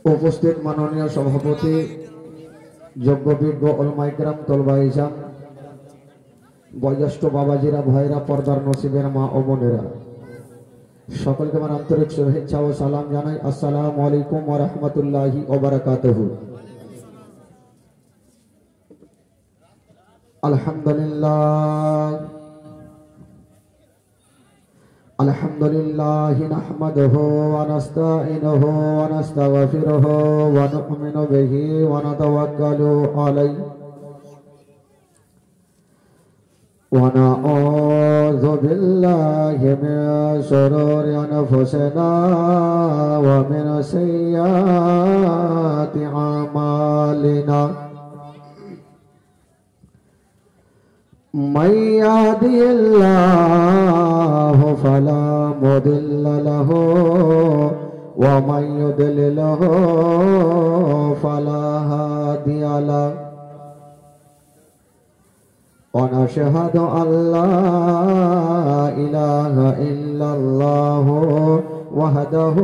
উপস্থিত মাননীয় সভাপতি যোগ্য বিজ্ঞ ওলামায়ে কেরাম তলবায়ে ইলম বয়োজ্যেষ্ঠ বাবাজিরা ভাইরা পর্দার নসিবের মা ও বোনেরা সকলকে আমার আন্তরিক শুভেচ্ছা ও সালাম জানাই। আসসালামু আলাইকুম ওয়া রাহমাতুল্লাহি ওয়া বারাকাতুহু। আলহামদুলিল্লাহ আলহামদুলিল্লাহি নাহমাদুহু ওয়া নাস্তাঈনুহু ওয়া নাস্তাগফিরুহু ওয়া নু'মিনু বিহি ওয়া নাতাওয়াক্কালু আলাইহি ওয়া নাউযু বিল্লাহি মিন শুরুরি আনফুসিনা ওয়া মিন সাইয়্যাতি আমালিনা। من يهده الله فلا مضل له ومن يضلله فلا هادي له ونشهد أن لا إله إلا الله وحده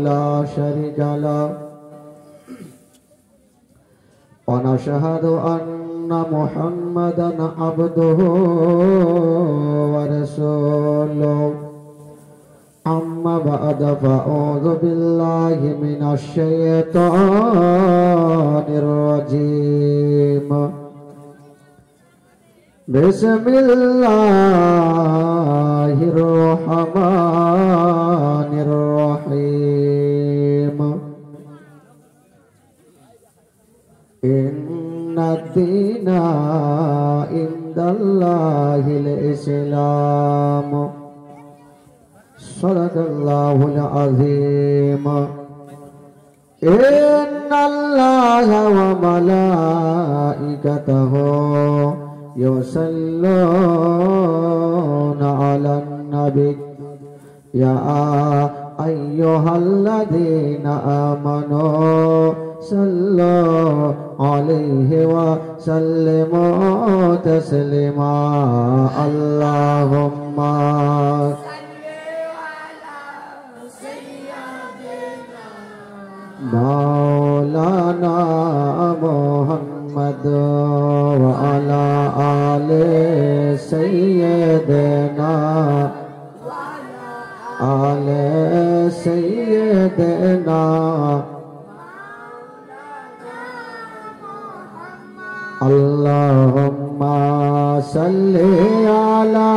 لا شريك له ونشهد أن محمدا عبده ورسوله. أما بعد فأعوذ بالله من الشيطان الرجيم. بسم الله الرحمن الرحيم. إن الدين عند الله الإسلام. صدق الله العظيم. إن الله وملائكته يصلون على النبي يا أيها الذين آمنوا صلوا عليه وسلموا تسليما. اللهم مولانا محمد وعلى آل سيدنا آل سيدنا اللهم صل على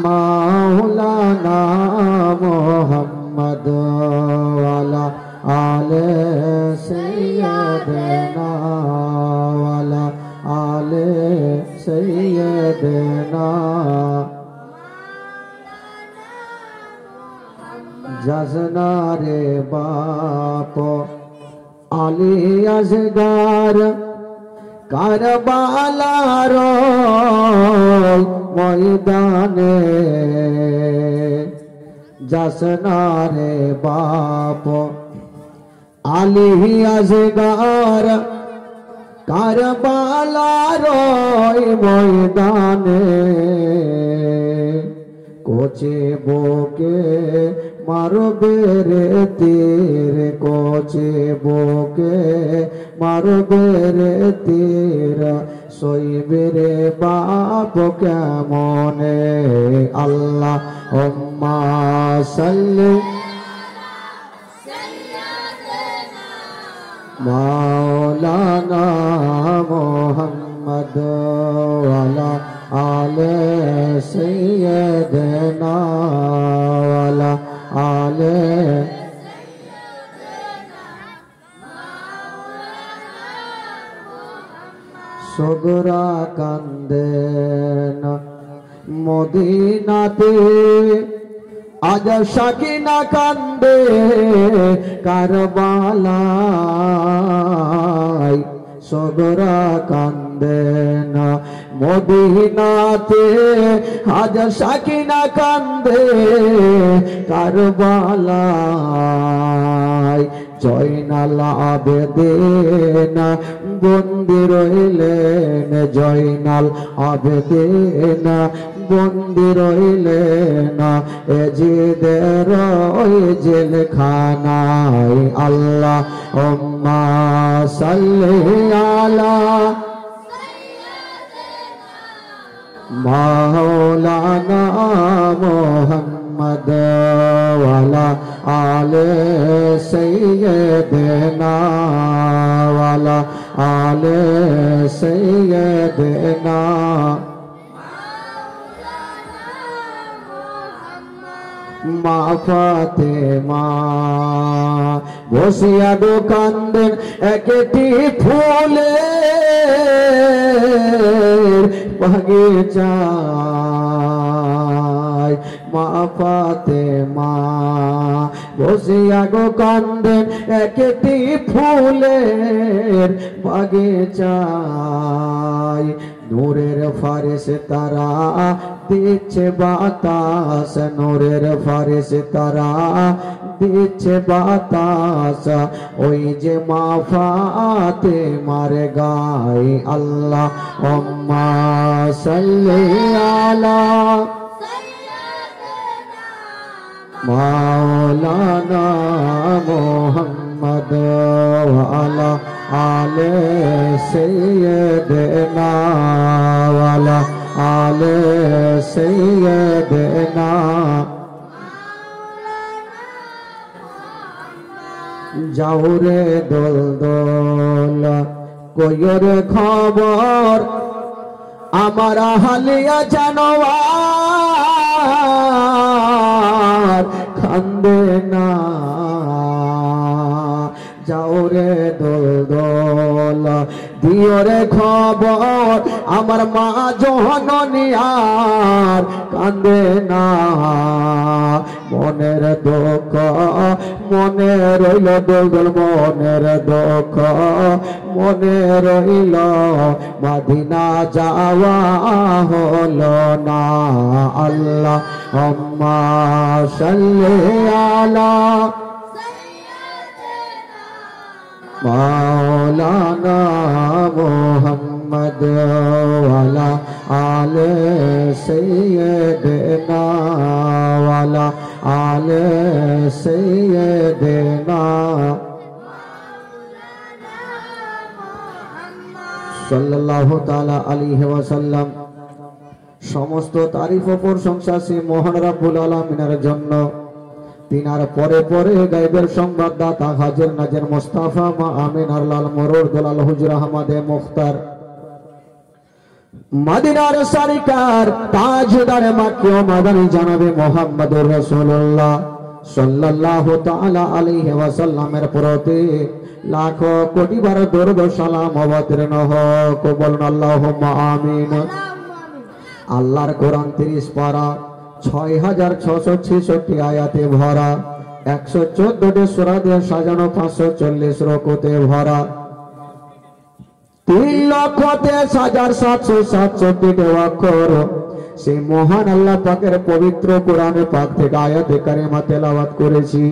مولانا محمد وعلى آل سيدنا وعلى آل سيدنا जज़नारे बापो आली अज़गार करबलार मयदाने जज़नारे बापो आली अज़गार करबलार मयदाने कोचे बोके मारबे रे तीर कोचे बोके मारबे रे तीर सोइबे रे बाप केमने। अल्लाहुम्मा सल्ली मौलाना मुहम्मद वाला आले सय्यदना वाला आले सगरा कांदेन मदीनाते आज शाकिना कांदे करबलाय सगरा कांदेन मदीनाते आज शाकिना कांदे करबलाय জয়নাল আবেদিন বন্দি রইলেন, জয়নাল আবেদিন বন্দি রইলেন এজিদের ওই জেলখানায়। আল্লাহুম্মা সাল্লি আলা মাওলানা মুহাম্মদ ওয়ালা আলে সাইয়্যিদিনা ওয়ালা আলে সাইয়্যিদিনা। মা ফাতেমা বসিয়া দোকান দেন একটি ফুলের বাগিচায়। মা ফাতেমা বসিয়া দোকান দেন একটি ফুলের বাগিচায়। নূরের ফারেশতারা দিচ্ছে বাতাস, নূরের ফারেশতারা দিচ্ছে বাতাস, ওই যে মা ফাতেমার গায়ে। আল্লাহুম্মা সাল্লি আলা মাওলানা মুহাম্মদ ওয়া আলা আলে সাইয়্যিদিনা ওয়ালা আলে সাইয়্যিদিনা। যাও রে দোল দোল কইর খবর আমার হালিয়া জানোয়ার কান্দে না। যাও রে দোল দোল দিও রে খবর আমার মা জননী আর কান্দে না। মনের দুঃখ মনে রইল দোল দোল, মনের দুঃখ মনে রইল, মদিনা যাওয়া হলো না। আল্লাহুম্মা সাল্লি আলা মাওলানা মুহাম্মদ ওয়ালা আলে সাইয়্যিদিনা ওয়ালা আলে সাইয়্যিদিনা। সাল্লাল্লাহু তাআলা আলাইহি ওয়াসাল্লাম। সমস্ত তারিফ ও প্রশংসা সে মহান রব্বুল আলামিনের জন্য। তিনার পরে পরে গায়বের সংবাদদাতা হাজির নাজির মুস্তাফা মা আমিনার লাল মরুর দুলাল হুজুর আহমদে মুখতার মদিনার সরকার তাজদার মক্কা ও মাদানী জনাবে মুহাম্মদুর রাসূলুল্লাহ সাল্লাল্লাহু তাআলা আলাইহি ওয়াসাল্লামের প্রতি লাখো কোটি বার দরুদ ও সালাম অবতীর্ণ হোক। বলুন আল্লাহুম্মা আমিন। আল্লাহর কোরআন 30 পারা 6666 আয়াতে ভরা, 114টি সূরা দিয়ে সাজানো, 540 রুকুতে ভরা, 3,23,767টি অক্ষর। সেই মহান আল্লাহ পাকের পবিত্র কোরআনে পাক থেকে আয়াতে কারিমা তেলাওয়াত করেছি।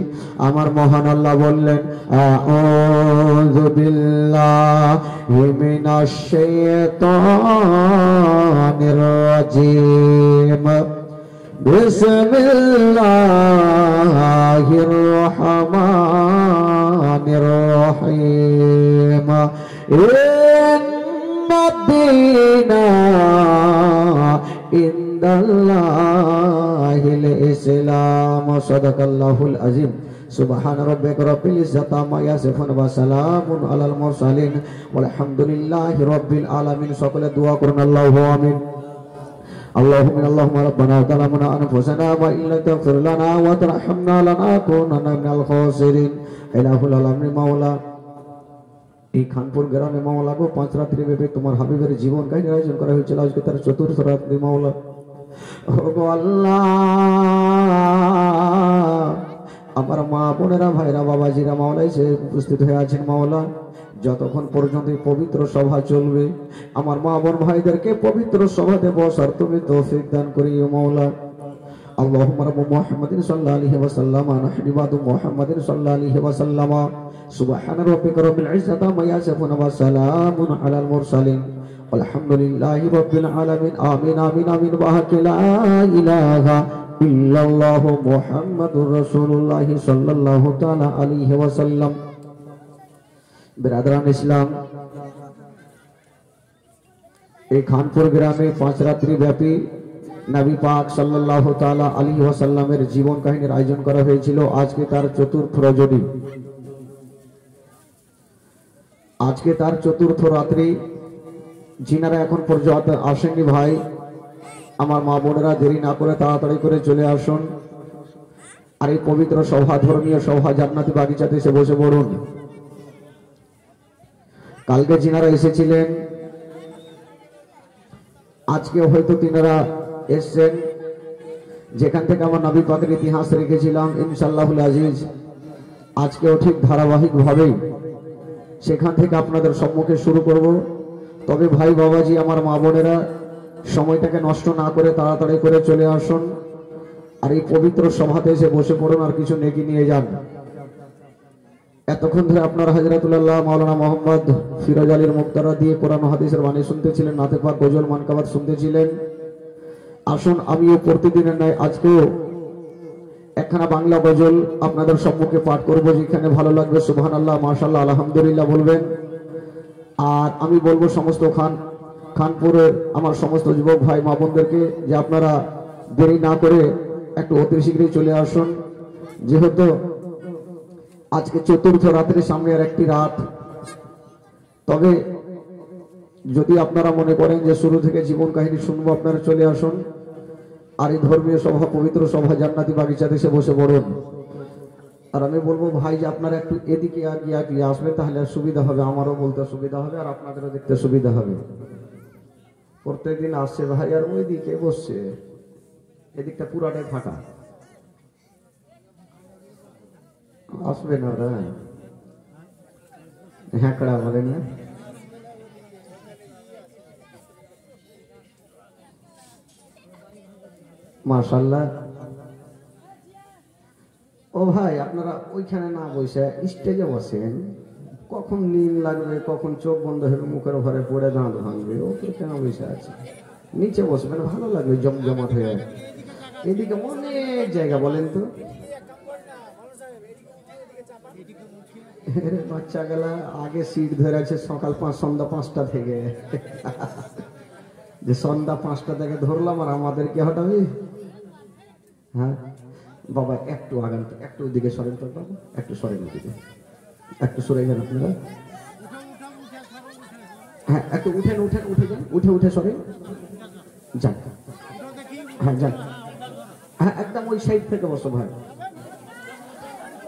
আমার মহান আল্লাহ বললেন, আউযু বিল্লাহি মিনাশ শাইতানির রাজিম, বিসমিল্লাহির রহমানির রহিম। ইন্নাদ-দীনা ইনদাল্লাহিল ইসলাম। সাদাকাল্লাহুল আযীম। সুবহান রাব্বিকা রাব্বিল ইজ্জাতি আম্মা ইয়াসিফুন ওয়া সালামুন আলাল মুরসালিন ওয়ালহামদুলিল্লাহি রাব্বিল আলামিন। সকলে দোয়া করুন আল্লাহু আমিন। আল্লাহুম্মা রাব্বানা যালামনা আনফুসানা ওয়া ইল্লা তাগফির লানা ওয়া তারহামনা লানাকুনান্না মিনাল খাসিরিন। ইলাহুল আলামিন মাওলা, এই খানপুর গ্রামে মাওলা গো 5 রাত্রি ব্যাপী তোমার হাবিবের জীবন কাহিনী আয়োজন করা হয়েছিল। আজকে তার চতুর্থ রাত্রি মাওলা। ও গো আল্লাহ, আমার মা বোনেরা ভাইরা বাবাজিরা মাওলা এসে উপস্থিত হয়ে আছেন মাওলা। যতক্ষণ পর্যন্ত পবিত্র সভা চলবে আমার মা বোন ভাইদেরকে পবিত্র সভাতে বসার তুমি তৌফিক দান করিও মাওলা। আল্লাহুম্মা রাব্বু মুহাম্মাদিন সাল্লাল্লাহু আলাইহি ওয়াসাল্লাম নাহনু ইবাদু মুহাম্মাদিন সাল্লাল্লাহু আলাইহি ওয়াসাল্লাম। সুবহান রাব্বিকা রাব্বিল ইজ্জাতি আম্মা ইয়াসিফুন ওয়া সালামুন আলাল মুরসালিন আলহামদুলিল্লাহি রাব্বিল আলামিন। আমিন আমিন আমিন। ওয়া লা ইলাহা ইল্লাল্লাহু মুহাম্মাদুর রাসূলুল্লাহ সাল্লাল্লাহু তাআলা আলাইহি ওয়াসাল্লাম। বিরাদরান ইসলাম, এই খানপুর গ্রামে 5 রাত্রি ব্যাপী নবী পাক সাল্লাল্লাহু তাআলা আলাইহি ওয়াসাল্লামের জীবন কাহিনীর আয়োজন করা হয়েছিল। আজকে তার চতুর্থ রজনী, আজকে তার চতুর্থ রাত্রি। যিনারা এখন পর্যন্ত আসেননি ভাই, আমার মা বোনেরা দেরি না করে তাড়াতাড়ি করে চলে আসুন। আর এই পবিত্র সভা, ধর্মীয় সভা জান্নাতি বাগিচাতে এসে বসে পড়ুন। কালকে যিনারা এসেছিলেন, আজকে হয়তো তিনারা এসছেন। যেখান থেকে আমার নবী পাকের ইতিহাস রেখেছিলাম ইনশাআল্লাহুল আজিজ, আজকেও ঠিক ধারাবাহিক ভাবেই সেখান থেকে আপনাদের সম্মুখে শুরু করব। তবে ভাই বাবাজি, আমার মা বোনেরা, সময়টাকে নষ্ট না করে তাড়াতাড়ি করে চলে আসুন। আর এই পবিত্র সভাতে এসে বসে পড়ুন, আর কিছু নেকি নিয়ে যান। এতক্ষণ ধরে আপনারা হযরতুল্লাহ মাওলানা মোহাম্মদ ফিরোজ আলীর মুক্তারা দিয়ে কোরআন হাদিসের বাণী শুনতেছিলেন, নাতে পাক গজল মানকাবাত শুনতেছিলেন। আসুন, আমিও প্রতিদিনের ন্যায় আজকেও একখানা বাংলা গজল আপনাদের সম্মুখে পাঠ করব। যেখানে ভালো লাগবে সুবহানাল্লাহ, মাশাআল্লাহ, আলহামদুলিল্লাহ বলবেন। আর আমি বলবো সমস্ত খানপুরের আমার সমস্ত যুবক ভাই মা বোনদেরকে যে আপনারা দেরি না করে একটু অতি শীঘ্রই চলে আসুন। যেহেতু আজকে চতুর্থ রাতের সামনে আর একটি রাত। তবে যদি আপনারা মনে করেন যে শুরু থেকে জীবন কাহিনী শুনবো, আপনারা চলে আসুন। আর এই ধর্মীয় সভা, পবিত্র সভা জান্নাতি বাগিচাতে এসে বসে পড়ুন। আর আমি বলবো ভাই যে আপনারা একটু এদিকে আগিয়ে আসবেন, তাহলে সুবিধা হবে, আমারও বলতে সুবিধা হবে আর আপনাদেরও দেখতে সুবিধা হবে। প্রত্যেকদিন আসছে ভাই, আর ওই দিকে বসছে, এদিকটা পুরাটাই ফাঁকা। আসবে না ওরা, হ্যাঁকড়া বলে না। মাশাআল্লাহ। ও ভাই, আপনারা ওইখানে না বসে স্টেজে বসেন। কখন নীল লাগবে, কখন চোখ বন্ধ হবে, মুখের ঘরে পড়ে দাঁত ভাঙবে, ওকে কেন বসে আছে? নিচে বসবেন, ভালো লাগবে জমজমাট হয়ে। এদিকে অনেক জায়গা, বলেন তো। বাচ্চা গেলা আগে সিট ধরে আছে সকাল সন্ধ্যা 5টা থেকে, যে সন্ধ্যা 5টা থেকে ধরলাম আর আমাদেরকে হটাবি। হ্যাঁ বাবা, একটু আগান, একটু ওইদিকে সরেন তো বাবা, একটু সরেন ওইদিকে, একটু সরে যান আপনারা। হ্যাঁ, একটু উঠে যান, উঠে সরেন, যান। হ্যাঁ যান, হ্যাঁ একদম ওই সাইড থেকে বসো ভাই।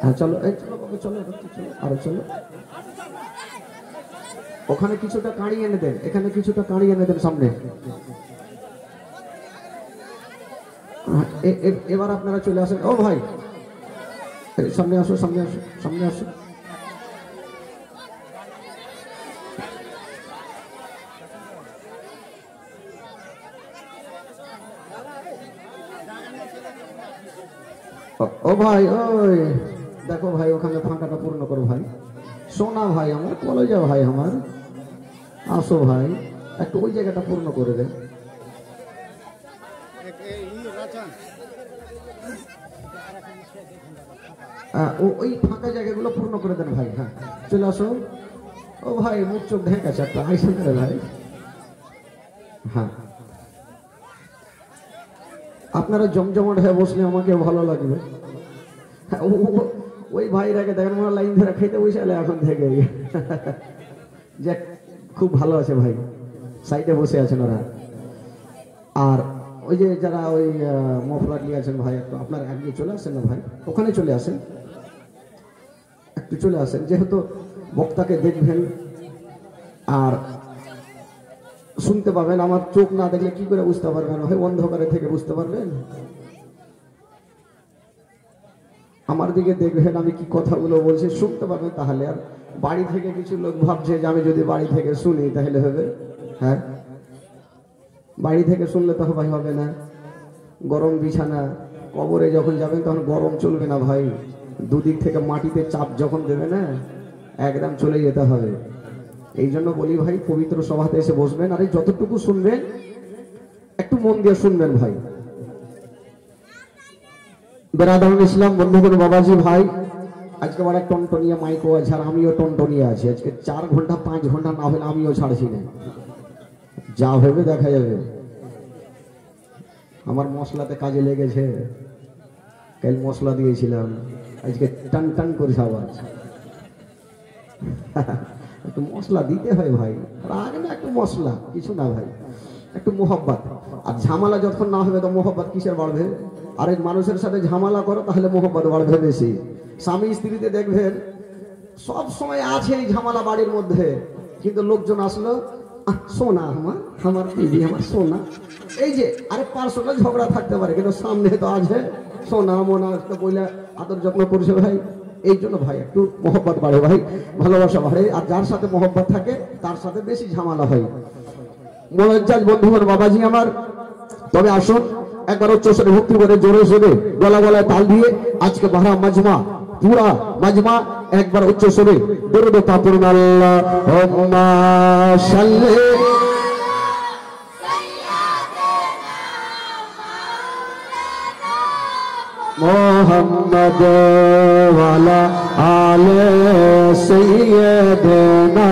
হ্যাঁ চলো, এই চলো বাবা, চলো চলো, আরো চলো। ওখানে কিছুটা কাঁড়ি এনে দেন, এখানে কিছুটা কাঁড়ি এনে দেন সামনে। এবার আপনারা চলে আসেন। ও ভাই, সামনে আসো, সামনে আসো, সামনে আসো। ও ভাই, ওই দেখো ভাই, ওখানে ফাঁকাটা পূর্ণ করো ভাই। সোনা ভাই আমার, কলেজা ভাই আমার, আসো ভাই, একটু ওই জায়গাটা পূর্ণ করে দেন। ওই ফাঁকা জায়গাগুলো পূর্ণ করে দেন ভাই। হ্যাঁ চলে আসো। ও ভাই, মুখ চোখ ঢেকে আছে, একটা আইসেন করে ভাই। হ্যাঁ, আপনারা জমজমাট হয়ে বসলে আমাকে ভালো লাগবে। ওই ভাইরাকে দেখেন মনে লাইন ধরে খেতে বসে এখন থেকে। যাক, খুব ভালো আছে ভাই, সাইডে বসে আছেন ওরা। আর ওই যে যারা ওই মফলার নিয়ে আছেন ভাই, একটু আপনার আগে চলে আসেন না ভাই, ওখানে চলে আসেন, একটু চলে আসেন। যেহেতু বক্তাকে দেখবেন আর শুনতে পাবেন, আমার চোখ না দেখলে কি করে বুঝতে পারবেন ভাই? অন্ধকারে থেকে বুঝতে পারবেন? আমার দিকে দেখবেন, আমি কি কথাগুলো বলছি শুনতে পাবেন। তাহলে আর বাড়ি থেকে কিছু লোক ভাবছে যে আমি যদি বাড়ি থেকে শুনি তাহলে হবে। হ্যাঁ, বাড়ি থেকে শুনলে তো ভাই হবে না। গরম বিছানা, কবরে যখন যাবেন তখন গরম চলবে না ভাই। দুদিক থেকে মাটিতে চাপ যখন দেবে না, একদম চলে যেতে হবে। এই জন্য বলি ভাই, পবিত্র সভাতে এসে বসবেন, আর যতটুকু শুনবেন একটু মন দিয়ে শুনবেন ভাই। বেরাদারুল ইসলাম বন্ধুগণ, বাবাজি ভাই, আজকে আমার এক টনটনিয়া মাইকও আছে, আর আমিও টনটনিয়া আছি। আজকে 4 ঘন্টা 5 ঘন্টা না হলে আমিও ছাড়ছি না, যা ভেবে দেখা যাবে। আমার মশলাতে কাজে লেগেছে, কাল মশলা দিয়েছিলাম, আজকে টান টান করে আওয়াজ। একটু মশলা দিতে হয় ভাই, রাগ না, একটু মশলা, কিছু না ভাই, একটু মোহব্বত। আর ঝামেলা যখন না হবে তো মোহব্বত কিসের বাড়বে? আরেক মানুষের সাথে ঝামেলা করো তাহলে মোহব্বত বাড়বে বেশি। স্বামী স্ত্রীতে দেখবেন সব সময় আছে এই ঝামেলা বাড়ির মধ্যে, কিন্তু লোকজন আসলো, সোনা আমার, আমার বিবি, আমার সোনা, এই যে আরে পার্সোনাল ঝগড়া থাকতে পারে, কিন্তু সামনে তো আছে সোনা মোনা, বইলা আদর যত্ন করছে ভাই। এই জন্য ভাই একটু মোহব্বত বাড়ে ভাই, ভালোবাসা বাড়ে, আর যার সাথে মোহব্বত থাকে তার সাথে বেশি ঝামেলা হয়। মোয়াজ্জাজ বন্ধুগণ, বাবাজি আমার, তবে আসুন একবার উচ্চ স্বরে ভক্তি করে জোরে সোরে গলা গলায় তাল দিয়ে আজকে বারা মাজমা, পুরা মাজমা একবার উচ্চ স্বরে দরুদ পাপড় আল্লাহুম্মা সাল্লি মুহাম্মদ ওয়া আলা আলি সাইয়্যিদিনা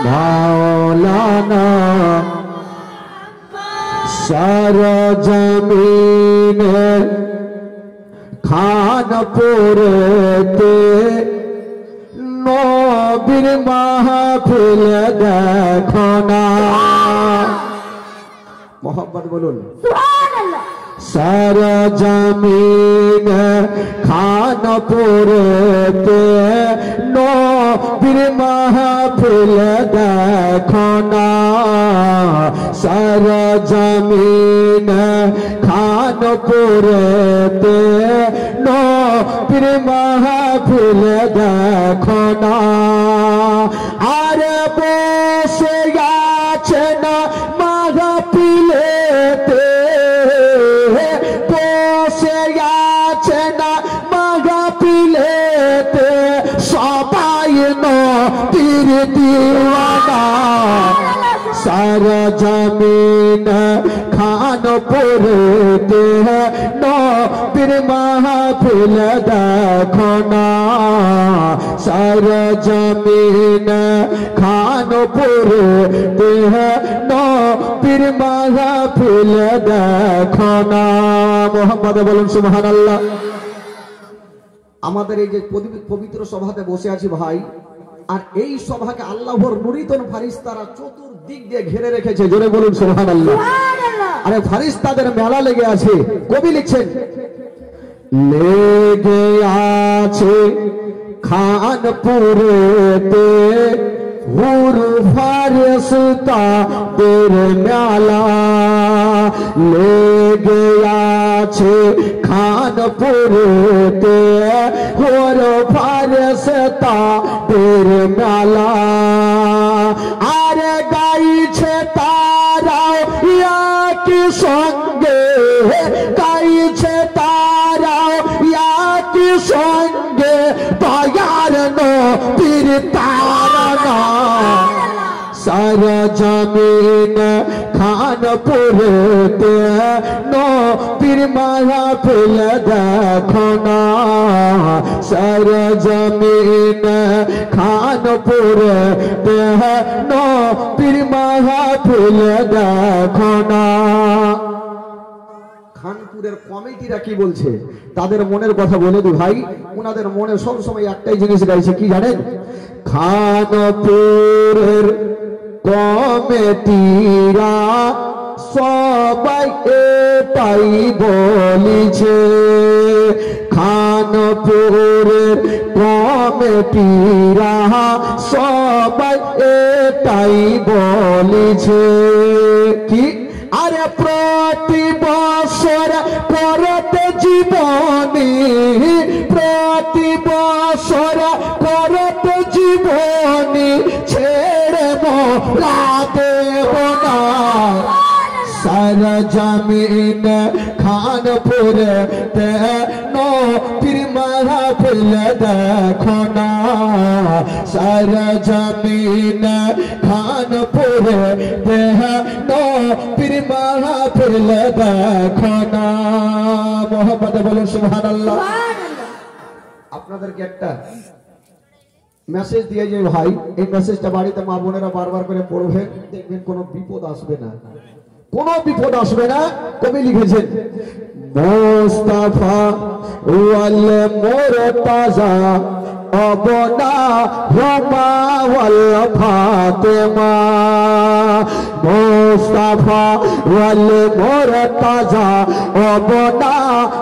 মাওলানা। সারা জমিনে খানপুরেতে নবীর মাহফিল দেখো না। মোহাম্মদ বলুন সুবহানাল্লাহ। সারা জমিনে খানপুরেতে নবীর মাহফিল দেখো না। সারা জমিনে খানপুরেতে নবীর মাহফিল দেখো না। আরে বসে আছে না মাহফিলেতে, বসে আছে না মাহফিলেতে, সবাই নবীর দিওয়ানা। সারা জমিন খানপুরেতে নবীর মাহফিল দেখো না। সারা জমিন খানপুরেতে নবীর মাহফিল দেখো না। মোহাম্মদ বলুন সুবহানাল্লাহ। আমাদের এই যে পবিত্র সভাতে বসে আছি ভাই, আর এই সভাকে আল্লাহর নুরিতন ফারিস্তারা চতুর্দিক দিয়ে ঘিরে রেখেছে, জোরে বলুন সুবহানাল্লাহ। আরে ফারিস্তাদের মেলা লেগে আছে। কবি লিখছেন, লেগে আছে খানপুরেতে হুর ফারিস্তাদের মেলা, লেগে আছে খানপুরেতে হুর ফারিস্তাদের মেলা। আরে গাইছে তারাও একই সঙ্গে, গাইছে তারাও একই সঙ্গে, দয়ার নবীর তারানা। সারা জমিন খানপুরেতে নবীর মাহফিল দেখো না। সারা জমিন খানপুরেতে নবীর মাহফিল দেখো না। খানপুরের কমিটিরা কি বলছে, তাদের মনের কথা বলে দি ভাই। ওনাদের মনে সব সময় একটাই জিনিস গাইছে, কি জানেন? খানপুরের কমিটিরা সবাই এটাই বলিছে, খানপুরের কমিটিরা সবাই এটাই বলিছে। কি? আরে প্রতি বছর করতে জীবনী, প্রতি বছর করতে জীবনী, ছেড়ে মোরা দেব না। সারা জমিন খানপুরেতে নবীর মাহফিল ফেলে দেখো না সারা জমিন খানপুরে দেহ নবীর মাহফিল দেখো না মোহাম্মদ বলুন সুবহানাল্লাহ। আপনাদেরকে একটা মেসেজ দিয়ে যে ভাই এই মেসেজটা বাড়িতে মা বোনেরা বারবার করে পড়বেন, দেখবেন কোনো বিপদ আসবে না, কোনো বিপদ আসবে না। কবি লিখেছেন মুস্তাফা ওয়াল মুরতাজা অবনা হুমা ওয়াল ফাতেমা মুস্তাফা ওয়াল মুরতাজা অবনা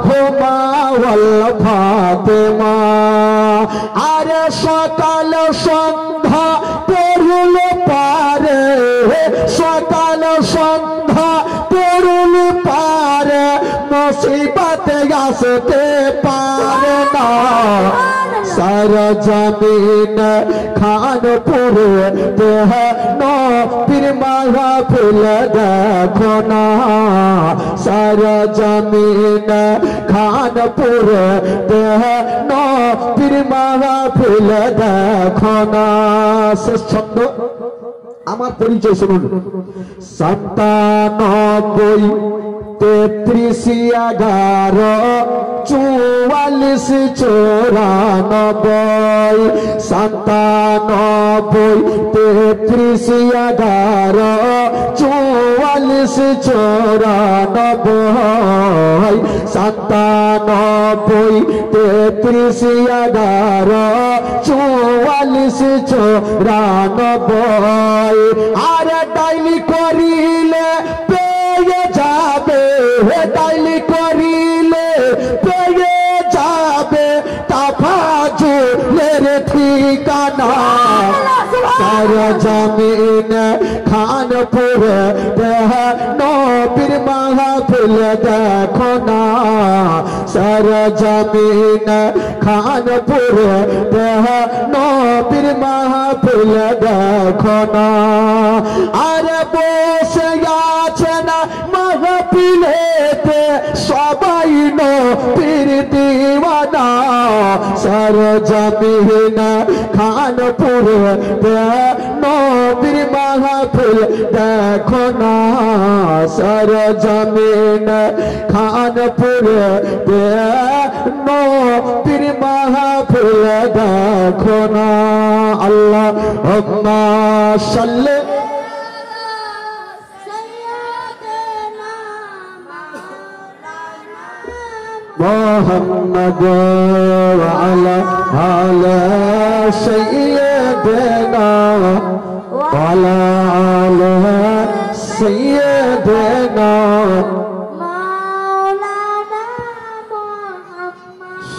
হুমা ওয়াল ফাতেমা আরে সকাল সন্ধ্যা পড়ল পারে সকাল সন্ধ্যা পড়ল পারে মুসিবতে আসতে পারে না সারা জমিন খানপুরে দেহ নবীর মাহফিল দেখো না সারা জমিন খানপুরে দেহ নবীর মাহফিল দেখো না। শেষ ছন্দ আমার পরিচয় শুনুন 97 33 11 44 94 97 33 11 44 94 97 33 11 44 94 আরে ডাইলি করিলে পেয়ে যাবে ডাইলি করিলে পেয়ে যাবে তাফাজুলের ঠিকানা সারা জমিন খানপুরে দেহ নবীর মাহফিল দেখো না সারা জমিন খানপুরে দেহ নবীর মাহফিল দেখো না আরে বসে আছে না মাহফিলেতে সবাই নবীর দিওয়ানা সারা জমিন খানপুরে নবীর মাহফিল দেখো না সারা জমিন খানপুরে নবীর মাহফিল দেখো না আল্লাহুম্মা সাল্লি محمد وعلى آل سيدنا وعلى آل سيدنا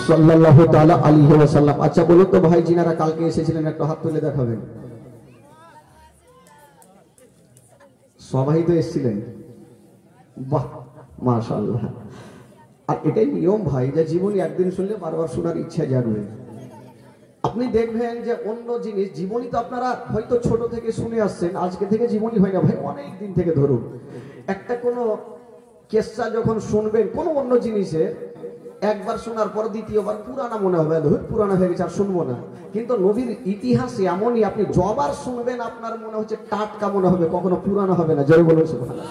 সাল্লাল্লাহু তাআলা আলাইহি ওয়াসাল্লাম। আচ্ছা বলুন তো ভাই যিনারা কালকে এসেছিলেন একটু হাত তুলে দেখাবেন। সবাই তো এসেছিলেন, বাহ মাশাআল্লাহ। আর এটাই নিয়ম ভাই যে জীবনী একদিন শুনলে বারবার শোনার ইচ্ছা জাগবে। আপনি দেখবেন যে অন্য জিনিস জীবনী তো আপনারা হয়তো ছোট থেকে শুনে আসছেন, আজকে থেকে জীবনী হয় না ভাই, অনেক দিন থেকে ধরুন একটা কোনো কেসটা যখন শুনবেন কোনো অন্য জিনিসে একবার শোনার পর দ্বিতীয়বার পুরানা মনে হবে, পুরানা হয়ে গেছে আর শুনবো না। কিন্তু নবীর ইতিহাসে এমনই আপনি যবার শুনবেন আপনার মনে হচ্ছে টাটকা মনে হবে, কখনো পুরানা হবে না। জয় বলুন সুবহানাল্লাহ।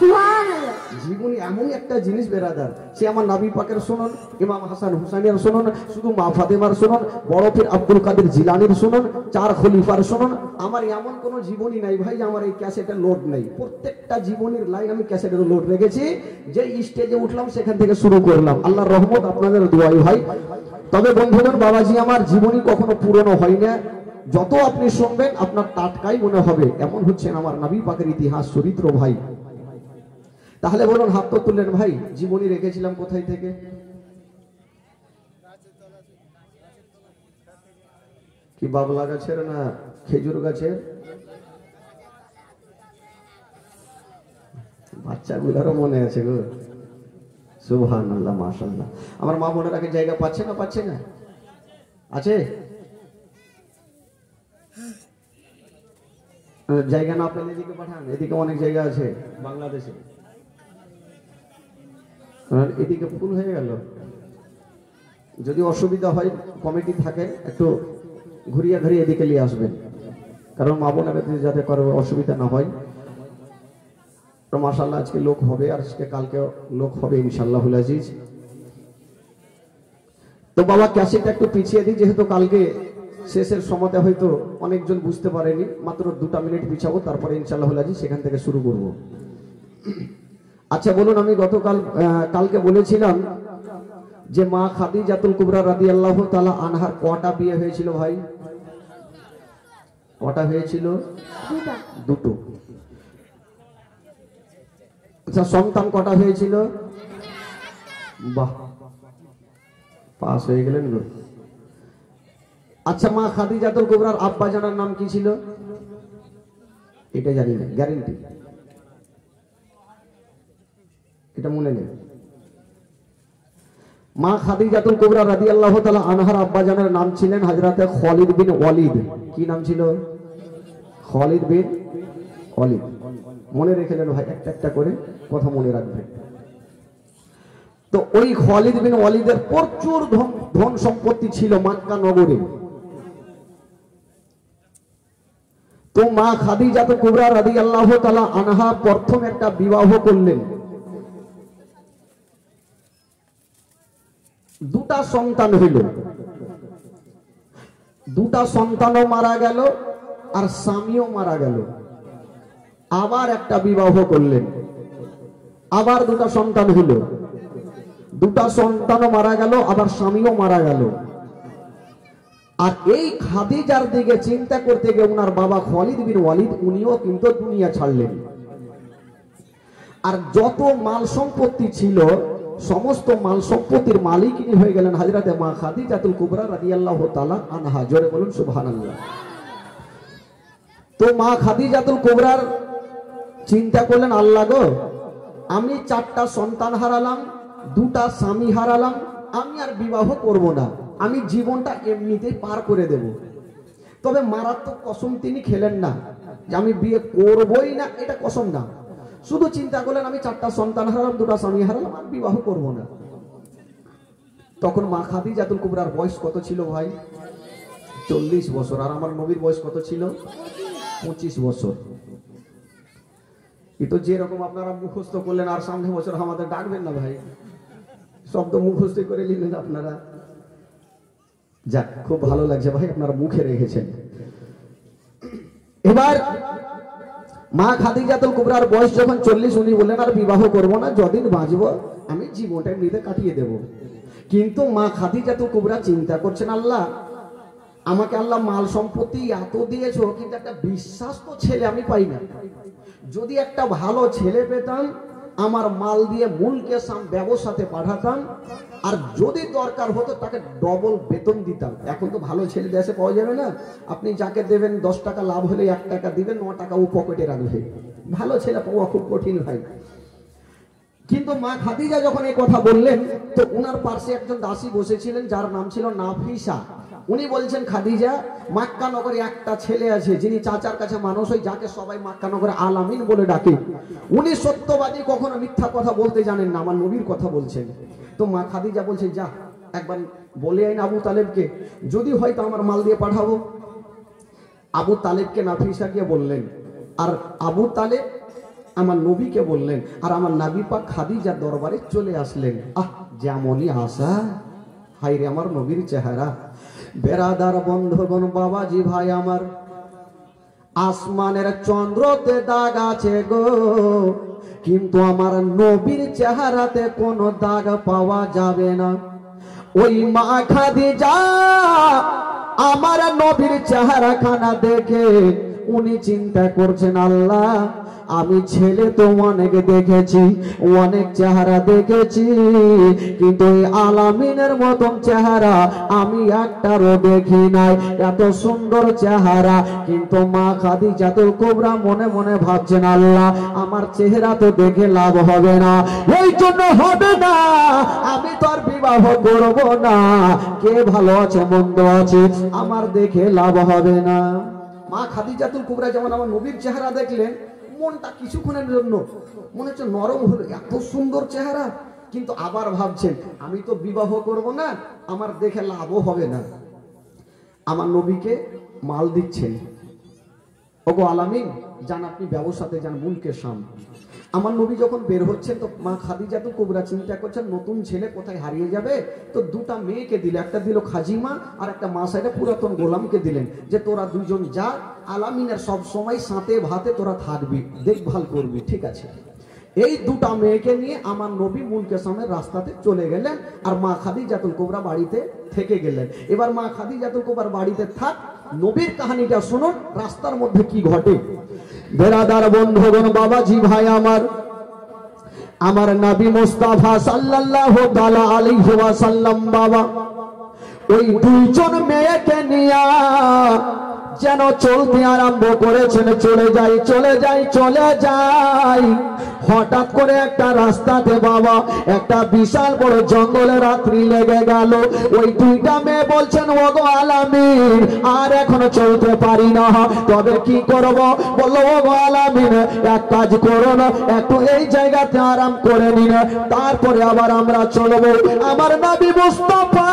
জীবনী এমনই একটা জিনিস বেরাদার, সে আমার নবী পাকের শুনুন, ইমাম হাসান হুসাইনের শুনুন, শুধু মা ফাতেমার শুনুন, বড় পীর আব্দুল কাদের জিলানীর শুনুন, 4 খলিফার শুনুন। আমার এমন কোনো জীবনী নাই ভাই যে আমার এই ক্যাসেটে লোড নেই। প্রত্যেকটা জীবনীর লাইন আমি ক্যাসেটে লোড রেখেছি, যে স্টেজে উঠলাম সেখান থেকে শুরু করলাম। আল্লাহর রহমত আপনাদের দোয়াই ভাই। তবে বন্ধুগণ বাবাজি আমার জীবনী কখনো পুরনো হয় না, যত আপনি শুনবেন আপনার টাটকাই মনে হবে। এমন হচ্ছেন আমার নবী পাকের ইতিহাস চরিত্র ভাই। তাহলে বলুন হাত তো তুললেন ভাই, জীবনী রেখেছিলাম কোথায় থেকে? কি বাবলা গাছের না খেজুর গাছের? বাচ্চাগুলোরও মনে আছে গো, সুবহানাল্লাহ মাশাআল্লাহ। আমার মা বোনেরা কি জায়গা পাচ্ছে না? পাচ্ছে না? আছে জায়গা না পেলে এদিকে পাঠান, এদিকে অনেক জায়গা আছে বাংলাদেশে। এদিকে ফুল হয়ে গেল, যদি অসুবিধা হয় কমিটি থাকে একটু ঘুরিয়ে ঘুরিয়ে এদিকে নিয়ে আসবেন, কারণ মা বোনেরা যাতে কারো অসুবিধা না হয়। তো মাশাআল্লাহ আজকে লোক হবে, আর আজকে কালকে লোক হবে ইনশাআল্লাহুল আজিজ। তো বাবা ক্যাসেটটা একটু পিছিয়ে দিই, যেহেতু কালকে শেষের সময়তে হয়তো অনেকজন বুঝতে পারেনি, মাত্র 2 মিনিট পিছাবো, তারপরে ইনশাআল্লাহুল আজিজ সেখান থেকে শুরু করব। আচ্ছা বলুন, আমি কালকে বলেছিলাম যে মা খাদিজাতুল কুবরা রাদিয়াল্লাহু তাআলা আনহার কটা বিয়ে হয়েছিল ভাই? কটা হয়েছিল? দুটো। আচ্ছা সন্তান কটা হয়েছিল? বাহ, পাস হয়ে গেলেন গো। আচ্ছা মা খাদিজাতুল কুবরার আব্বা জানার নাম কি ছিল? এটা জানি না, গ্যারেন্টি এটা মনে নেই। মা খাদিজাতুল কুবরা রাদিয়াল্লাহু তাআলা আনহার আব্বা জানের নাম ছিলেন হযরতে খালিদ বিন ওয়ালিদ। কি নাম ছিল? খালিদ বিন ওয়ালিদ। মনে রেখে নেন ভাই, একটা একটা করে কথা মনে রাখবেন। তো ওই খালিদ বিন ওয়ালিদের প্রচুর ধন সম্পত্তি ছিল মক্কা নগরে। তো মা খাদিজাতুল কুবরা রাদিয়াল্লাহু তাআলা আনহা প্রথম একটা বিবাহ করলেন। দুটা সন্তান হইল, দুটা সন্তানও মারা গেল আর স্বামীও মারা গেল। আবার একটা বিবাহ করলেন, আবার দুটা সন্তান হইল, দুটা সন্তানও মারা গেল, আবার স্বামীও মারা গেল। আর এই খাদিজার দিকে চিন্তা করতে গিয়ে উনার বাবা খালিদ বিন ওয়ালিদ উনিও কিন্তু দুনিয়া ছাড়লেন। আর যত মাল সম্পত্তি ছিল সমস্ত মাল সম্পত্তির মালিক ইনি হয়ে গেলেন হযরতে মা খাদিজাতুল কুবরা রাদিয়াল্লাহু তাআলা আনহা। জোরে বলুন সুবহানাল্লাহ। তো মা খাদিজাতুল কুবরার চিন্তা করলেন, আল্লাহ গো, আমি 4টা সন্তান হারালাম, 2টা স্বামী হারালাম, আমি আর বিবাহ করব না, আমি জীবনটা এমনিতেই পার করে দেব। তবে মারাত্মক কসম তিনি খেলেন না যে আমি বিয়ে করবই না, এটা কসম না। শুধু চিন্তা করলেন আমি 4টা সন্তান হারালাম, 2টা স্বামী হারালাম, আর বিবাহ করব না। তখন মা খাদিজাতুল কুবরার বয়স কত ছিল ভাই? 40 বছর। আর আমার নবীর বয়স কত ছিল? 25 বছর। তো যেরকম আপনারা মুখস্থ করলেন, আর সামনে বছর আমাদের ডাকবেন না ভাই, শব্দ মুখস্থ করে নিলেন আপনারা। যাক, খুব ভালো লাগছে ভাই, আপনারা মুখে রেখেছেন। এবার মা খাদিজাতুল কুবরার বয়স যখন 40, উনি বললেন আর বিবাহ করব না, যতদিন বাঁচবো আমি জীবনটা এমনিতে কাটিয়ে দেব। কিন্তু মা খাদিজাতুল কুবরা চিন্তা করছেন, আল্লাহ আমাকে আল্লাহ মাল সম্পত্তি এত দিয়েছো, কিন্তু একটা বিশ্বাস তো ছেলে আমি পাই না। যদি একটা ভালো ছেলে পেতাম, আমার মাল দিয়ে মূলকে ব্যবসাতে পাঠাতাম, আর যদি দরকার হতো তাকে ডবল বেতন দিতাম। এখন তো ভালো ছেলে দেশে পাওয়া যাবে না, আপনি যাকে দেবেন 10 টাকা লাভ হলে 1 টাকা দিবেন, 9 টাকা ও পকেটে রাখবে। ভালো ছেলে পাওয়া খুব কঠিন ভাই। কিন্তু মা খাদিজা যখন এই কথা বললেন, তো উনার পাশে একজন দাসী বসেছিলেন যার নাম ছিল নাফিসা। উনি বলছেন, খাদিজা, মক্কা নগরে একটা ছেলে আছে যিনি চাচার কাছে মানুষ হয়, যাকে সবাই মক্কা নগরে আল আমিন বলে ডাকে। উনি সত্যবাদী, কখনো মিথ্যা কথা বলতে জানেন না, আমার নবীর কথা বলছেন। তো মা খাদিজা বলছে, যা একবার বলে আইন আবু তালেবকে, যদি হয়তো আমার মাল দিয়ে পাঠাবো। আবু তালেবকে নাফিসা গিয়ে বললেন, আর আবু তালেব আমার নবীকে বললেন, আর আমার নবী পাক খাদিজার দরবারে চলে আসলেন। যেমনই আশা, হাই রে আমার নবীর চেহারা। বেরাদার বন্ধুগণ, বাবাজি ভাই আমার, আসমানের চন্দ্রতে দাগ আছে গো, কিন্তু আমার নবীর চেহারাতে কোনো দাগ পাওয়া যাবে না। ওই মা খাদিজা আমার নবীর চেহারা খানা দেখে উনি চিন্তা করছেন, আল্লাহ আমি ছেলে তো অনেক দেখেছি, অনেক চেহারা দেখেছি, কিন্তু এই আলামিনের মতন চেহারা আমি একটারও দেখি নাই। এত সুন্দর চেহারা। কিন্তু মা খাদিজাতুল কুবরা মনে মনে ভাবছেন, আল্লাহ আমার চেহারা তো দেখে লাভ হবে না, এই জন্য হবে না, আমি তো আর বিবাহ করব না। কে ভালো আছে মন্দ আছে আমার দেখে লাভ হবে না। মা খাদিজাতুল কুবরা যেমন আমার নবীর চেহারা দেখলেন, মনটা কিছুক্ষণের জন্য মনে হচ্ছে নরম হলো, এত সুন্দর চেহারা, কিন্তু আবার ভাবছেন আমি তো বিবাহ করব না, আমার দেখে লাভও হবে না। আমার নবীকে মাল দিচ্ছেন, ওগো আলামিন যান আপনি ব্যবসাতে যান মুলকে শাম। আমার নবী যখন বের হচ্ছেন তো মা খাদিজাতুল কুবরা চিন্তা করছেন নতুন ছেলে কোথায় হারিয়ে যাবে, তো দুটা মেয়েকে দিল, একটা দিল খাজিমা আর একটা মা সাইডে পুরাতন গোলামকে দিলেন যে তোরা দুজন যা, আলামিনের সব সময় সাথে ভাতে তোরা থাকবি, দেখভাল করবি, ঠিক আছে। এই দুটা মেয়েকে নিয়ে আমার নবী মুলকে শামের রাস্তাতে চলে গেলেন আর মা খাদিজাতুল কুবরা বাড়িতে থেকে গেলেন। এবার মা খাদিজাতুল কুবরার বাড়িতে থাক, নবীর কাহিনীটা শুনুন রাস্তার মধ্যে কি ঘটে। বেরাদার বন্ধুগণ, বাবাজি ভাই আমার নবী মুস্তাফা সাল্লাল্লাহু তাআলা আলাইহি ওয়াসাল্লাম বাবা ওই দুইজন মেয়েকে নিয়ে যেন চলতে আরম্ভ করেছেন, চলে যাই চলে যাই চলে যাই। হঠাৎ করে একটা রাস্তাতে বাবা একটা বিশাল বড় জঙ্গলে রাত্রি লেগে গেল। ওই দুইটা মেয়ে বলছেন ওগো আলামিন আর এখনো চলতে পারি না, তবে কি করব? বললো ওগো আলামিন এক কাজ করো না, একটু এই জায়গাতে আরাম করে নিন, তারপরে আবার আমরা চলবো। আমার নবী মুস্তাফা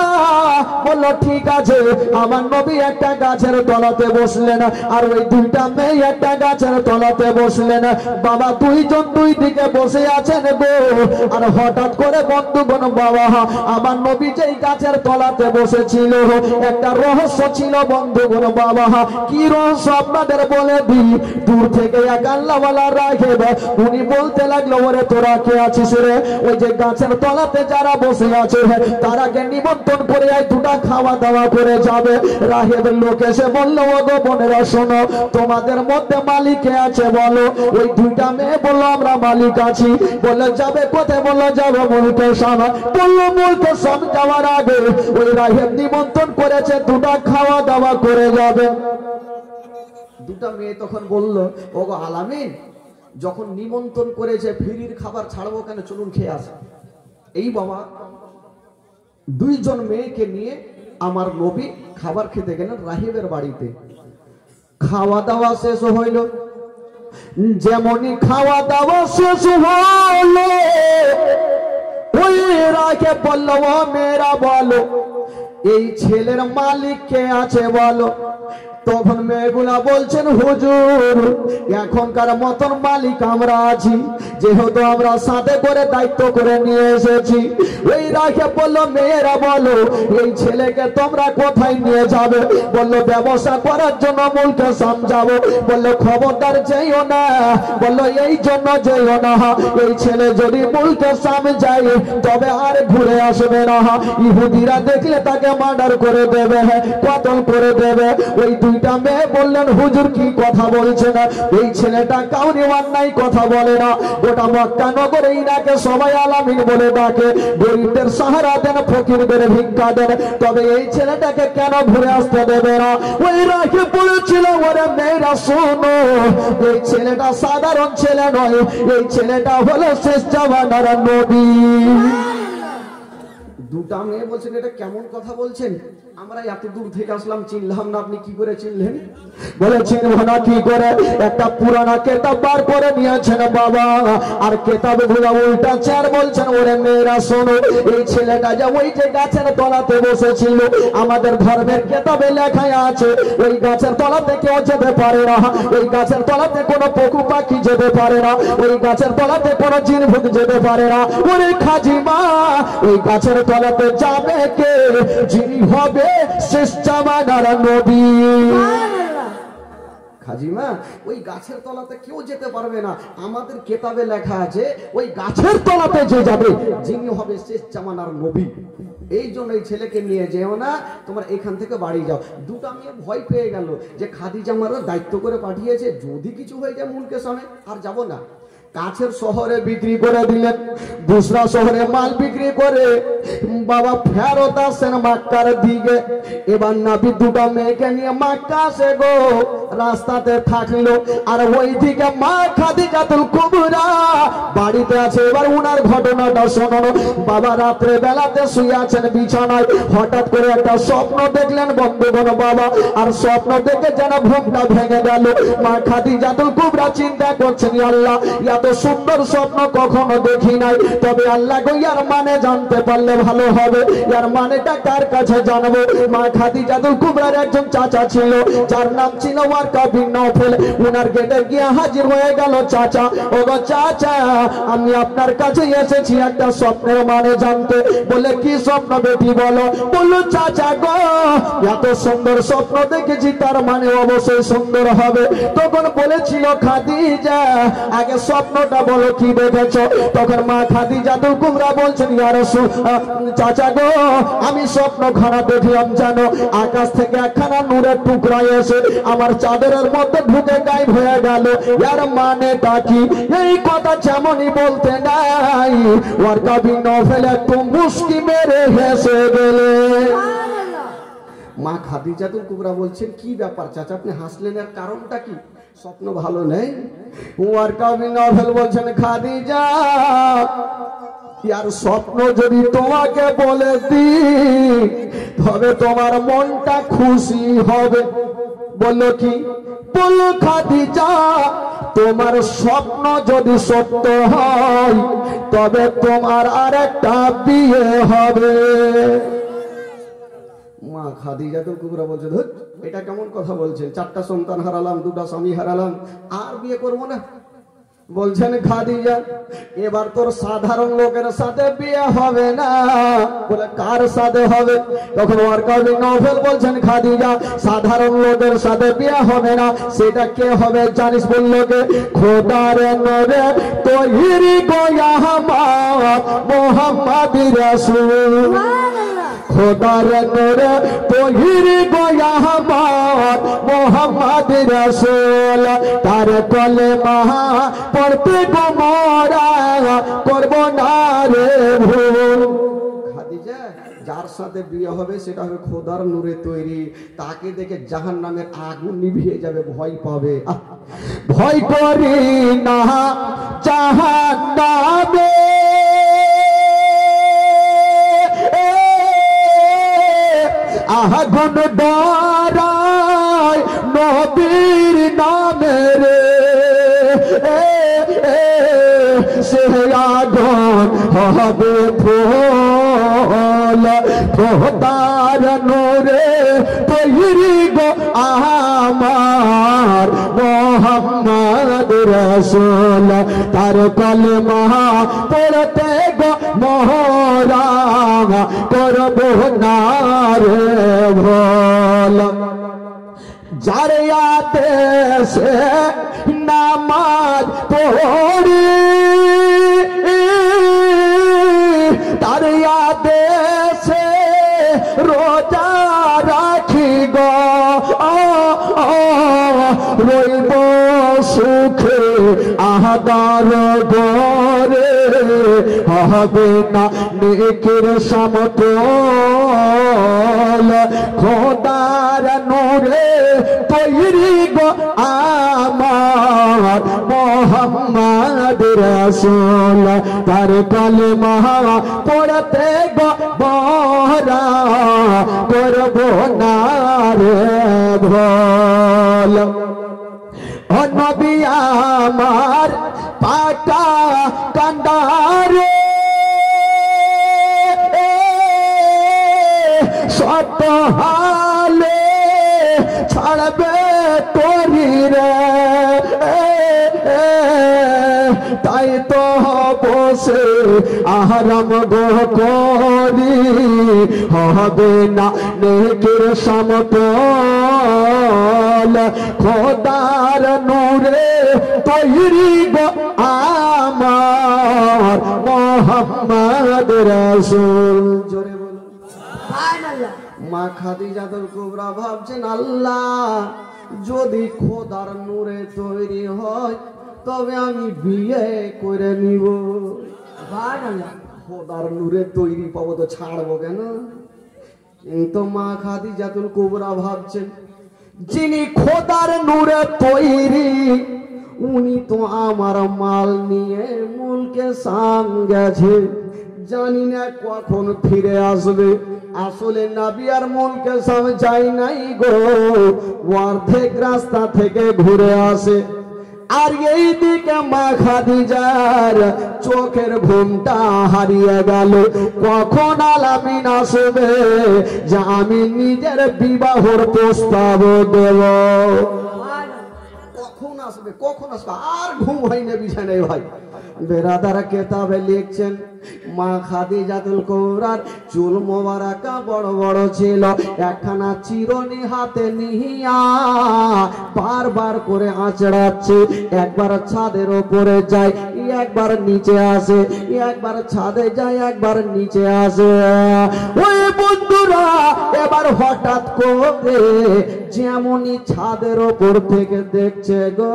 বললো ঠিক আছে। আমার নবী একটা গাছের তলাতে বসলেন আর ওই দুইটা মেয়ে একটা গাছের তলাতে বসলেন। বাবা দুইজন দুই দিকে বসে আছেন গো। আর হঠাৎ করে বন্ধুগণ বাবা আমার নবী যেই গাছের তলাতে বসেছিল একটা রহস্য ছিল বন্ধুগণ বাবা। কি রহস্য আপনাদের বলে দিই। দূর থেকে এক আল্লাহওয়ালা রাহেব উনি বলতে লাগলো ওরে তোরা কে আছিস রে? ওই যে গাছের তলাতে যারা বসে আছে তারাকে নিমন্ত্রণ করে দুটা খাওয়া দাওয়া করে যাবে। রাহেবের লোক এসে বললো ওগো বোনেরা শোনো, তোমাদের মধ্যে মালিক কে আছে বলো? ওই দুইটা মেয়ে বললো আমরা মালিক আছি। বললো যাবে কোথায়? বললো যাবো মুলকে শাম। বললো মুলকে শাম যাওয়ার আগে ওই রাহেব নিমন্ত্রণ করেছে দুটা খাওয়া দাওয়া করে যাবে। দুটা মেয়ে তখন বললো ওগো আলামিন যখন নিমন্ত্রণ করেছে ফ্রির খাবার ছাড়বো কেন, চলুন খেয়ে আসি। এই বাবা দুইজন মেয়েকে নিয়ে আমার নবী খাবার খেতে গেলেন রাহিবের বাড়িতে। খাওয়া দাওয়া শেষ হইল, যেমনই খাওয়া দাওয়া শেষ হইল ওই রাগে বলল ও মেয়েরা বলো এই ছেলের মালিক কে আছে বলো। তখন মেয়েগুলা বলছেন হুজুর এখনকার মতন মালিক আমরা আছি, যেহেতু আমরা সাথে করে দায়িত্ব করে নিয়ে এসেছি। ওই রাখে বললো মেয়েরা বলো এই ছেলেকে তোমরা কোথায় নিয়ে যাবে? বললো ব্যবসা করার জন্য মুলকে শাম যাবো। বললো খবরদার যেও না, বললো এই জন্য যেও না, এই ছেলে যদি মুলকে শাম যায় তবে আর ঘুরে আসবে না। ইহুদিরা দেখলে তাকে মার্ডার করে দেবে, কতল করে দেবে। ওই দুইটা মেয়ে বললেন হুজুর কি কথা বলছেন? এই ছেলেটা কাউরি অন্যায় কথা বলে না, গোটা মক্কা নগরে ইনাকে সবাই আলামিন বলে ডাকে। গরিবদের সাহারা দেন, ফকিরদের ভিক্ষা দেন, তবে এই ছেলেটাকে কেন ঘুরে আসতে দেবে না? ওই রাখে বলেছিল ওরে মেয়েরা শোনো এই ছেলেটা সাধারণ ছেলে নয়, এই ছেলেটা হলো শেষ জামানার নবী। দুটা মেয়ে বলছেন এটা কেমন কথা বলছেন? আমরা এত দূর থেকে আসলাম চিনলাম না, আপনি কি করে চিনলেন? বলে চিনব না কি করে? একটা পুরানা কেতাব বার করে নিয়েছেন বাবা, আর কেতাবে গুলা উল্টা চার বলছেন ওরে মেয়েরা শোনো এই ছেলেটা যে ওই যে গাছের তলাতে বসেছিল আমাদের ধর্মের কেতাবে লেখাই আছে ওই গাছের তলাতে কেউ যেতে পারে না, ওই গাছের তলাতে কোনো পশু পাখি যেতে পারে না, ওই গাছের তলাতে কোনো জিন ভূত যেতে পারে না। ওরে খাজিমা ওই গাছের তলাতে যাবে কে? যিনি হবে শেষ জামানার নবী। খাজিমা ওই গাছের তলাতে কেউ যেতে পারবে না, আমাদের কেতাবে লেখা আছে ওই গাছের তলাতে যে যাবে যিনি হবে শেষ জামানার নবী। এই জন্য এই ছেলেকে নিয়ে যেও না, তোমরা এখান থেকে বাড়ি যাও। দুটা মেয়ে ভয় পেয়ে গেল যে খাদিজা আমারও দায়িত্ব করে পাঠিয়েছে, যদি কিছু হয়ে যায় মুলকে শামে আর যাব না। কাছের শহরে বিক্রি করে দিলেন, দুসরা শহরে মাল বিক্রি করে বাবা ফেরত আসেন মক্কার দিকে। এবার নবী দুটো মেয়েকে নিয়ে মক্কা আসে গো, রাস্তাতে থাকলো। আর ওই দিকে মা খাদিজাতুল কুবরা বাড়ি বাড়িতে আছে। এবার উনার ঘটনাটা শোনো। বাবা রাত্রে বেলাতে শুয়ে আছেন বিছানায়, হঠাৎ করে একটা স্বপ্ন দেখলেন বন্ধুগণ বাবা। আর স্বপ্ন দেখে যেন ঘুমটা ভেঙে গেল। মা খাদিজাতুল কুবরা চিন্তা করছেন, আল্লাহ এত সুন্দর স্বপ্ন কখনো দেখি নাই, তবে আল্লাহ গো ইয়ার মানে জানতে পারলে ভালো হবে, ইয়ার মানেটা কার কাছে জানবো। মা খাদিজাতুল কুবরার একজন চাচা ছিল, যার নাম ছিল ওয়ারকা বিন নওফেল। উনার গেটে গিয়ে হাজির হয়ে গেল, চাচা ও গো চাচা, আমি আপনার কাছে এসেছি একটা স্বপ্নের মানে জানতে। বলে কি স্বপ্ন বেটি বলো? বললো চাচা গো এত সুন্দর স্বপ্ন দেখেছি, তার মানে অবশ্যই সুন্দর হবে। তখন বলেছিল খাদিজা আগে স্বপ্নটা বলো কি দেখেছো। তখন মা খাদিজাতুল কুবরা বলছেন, ইয়া রাসূল চাচা গো আমি স্বপ্ন খানা দেখলাম, জানো আকাশ থেকে একখানা নূরের টুকরা এসে আমার চাদরের মধ্যে ঢুকে গায়েব হয়ে গেল। এর মানেটা কি? এই কথা যেমনই বলতে নাই, ওয়ারকা বিন নওফেল একটু মুস্কি মেরে হেসে গেলে। মা খাদিজাতুল কুবরা বলছেন, কি ব্যাপার চাচা আপনি হাসলেন, এর কারণটা কি? স্বপ্ন ভালো নেই? ওয়ারকা বিন নওফেল বলছেন, খাদিজা यार स्वप्न যদি তোমাকে বলে দিই তবে তোমার মনটা খুশি হবে। বললো কি? বললো খাদিজা তোমার স্বপ্ন যদি সত্য হয় তবে তোমার আরেকটা বিয়ে হবে। মা খাদিজাতুল কুবরা বলছে, ধুর এটা কেমন কথা বলছেন, 4টা সন্তান হারালাম, 2টা স্বামী হারালাম, আর বিয়ে করবো না। বলছেন খাদিজা এবার তোর সাধারণ লোকের সাথে বিয়ে হবে না। বলে কার সাথে হবে? তখন ওয়ারকা বিন নওফেল বলছেন, খাদিজা সাধারণ লোকের সাথে বিয়ে হবে না, সেটা কে হবে জানিস? বললো কে? খোদার নূরে তৈরি গোয়া আমার মোহাম্মদ রাসূল। খোদার নূরে তৈরি গোয়া আমার মোহাম্মদ রাসূল। তার কলেমা পড়তে গো মোরা করব না রে ভুল। খাদিজা যার সাথে বিয়ে হবে সেটা হবে খোদার নূরে তৈরি, তাকে দেখে জাহান্নামের আগুন নিভিয়ে যাবে, ভয় পাবে। ভয় করি না জাহান্নামে আগুন ডরায় নবীর নামে রে, সে আগুন হবে ফুল। খোদার নূরে তৈরি গো আমার মোহাম্মদ রাসূল। তার কলেমা পড়তে গো মোরা করব না রে ভুল। যার আদেশে নামাজ পড়ি তার আদেশে রোজা রাখি গো রইব সুখে আহাদার গরে হবে না নেকের সমতল। খোদার নূরে তৈরি গো আমার মোহাম্মদ রাসূল। তার কলেমা পড়তে গো বহরা করব না রে ভুল। ও নবী আমার পাটা কান্দারে সত হালে ছাড়বে তোরি রে, তাই তো বসে আরাম গো করি হবে না নেকের সমতল। খোদার নূরে তৈরি গো আমার মোহাম্মদ রাসূল। জোরে বলো সুবহানাল্লাহ। মা খাদিজাতুল কুবরা ভাবছেন, আল্লাহ যদি খোদার নূরে তৈরি হয় তবে আমি বিয়ে করে নিব। খোদার নূরে তৈরি পাবো তো ছাড়বো কেন? কিন্তু মা খাদিজাতুল কুবরা ভাবছেন, যিনি খোদার নূরে তৈরি উনি তো আমার মাল নিয়ে মুলকে কেসাম গেছে, জানি না কখন ফিরে আসবে। আসলে নবী আর মূল কেসাম যাই নাই গো, অর্ধেক রাস্তা থেকে ঘুরে আসে। আর এই দিকে মা খাদিজার চোখের ঘুমটা হারিয়ে গেল, কখন আলামিন আসবে যে আমি নিজের বিবাহর প্রস্তাব দেব। কখন আসবে, কখন আসবে, আর ঘুম হয় না বিছানায়। ভাই বেরাদারা কেতাবে লিখছেন মা খাদিজাতুল কুবরার চুল মোবারকা বড় বড় ছিল, একখানা চিরনি হাতে নিহিয়া বারবার করে আঁচড়াচ্ছে। একবার ছাদের ওপরে যায়, একবার নিচে আসে, একবার ছাদে যায়, একবার নিচে আসে। ওই বন্ধুরা এবার হঠাৎ করে যেমনই ছাদের ওপর থেকে দেখছে গো,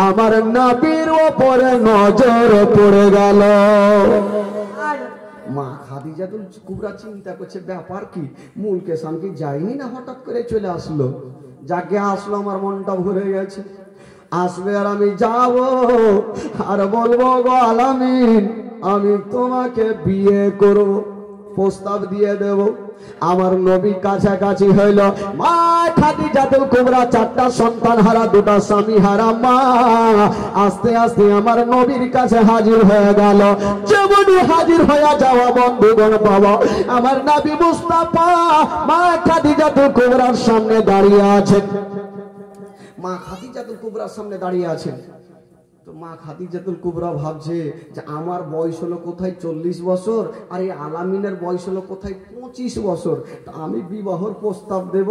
আমার নবীর ওপরে নজর পড়ে গেল। মা খাদিজাতুল কুবরা চিন্তা করছে ব্যাপার কি, মূল কেসাম কি যায়নি না হঠাৎ করে চলে আসলো? যাকে আসলো আমার মনটা ভরে গেছে। আসবে আর আমি যাব আর বলবো গো আলামিন আমি তোমাকে বিয়ে করব, প্রস্তাব দিয়ে দেব। আমার নবী কাছাকাছি হইল। মা খাদিজাতুল কুবরা চারটা সন্তান হারা, দুটা স্বামী হারা মা আস্তে আস্তে আমার নবীর কাছে হাজির হয়ে গেল। যেমনই হাজির হয়ে যাওয়া বন্ধুগণ পাবো আমার নবী মুস্তাফা মা খাদিজাতুল কুবরার সামনে দাঁড়িয়ে আছেন। মা খাদিজাতুল কুবরার সামনে দাঁড়িয়ে আছেন। তো মা খাদিজাতুল কুবরা ভাবছে যে আমার বয়স হলো কোথায় 40 বছর, আর এই আলামিনের বয়স হলো কোথায় 25 বছর। তা আমি বিবাহর প্রস্তাব দেব,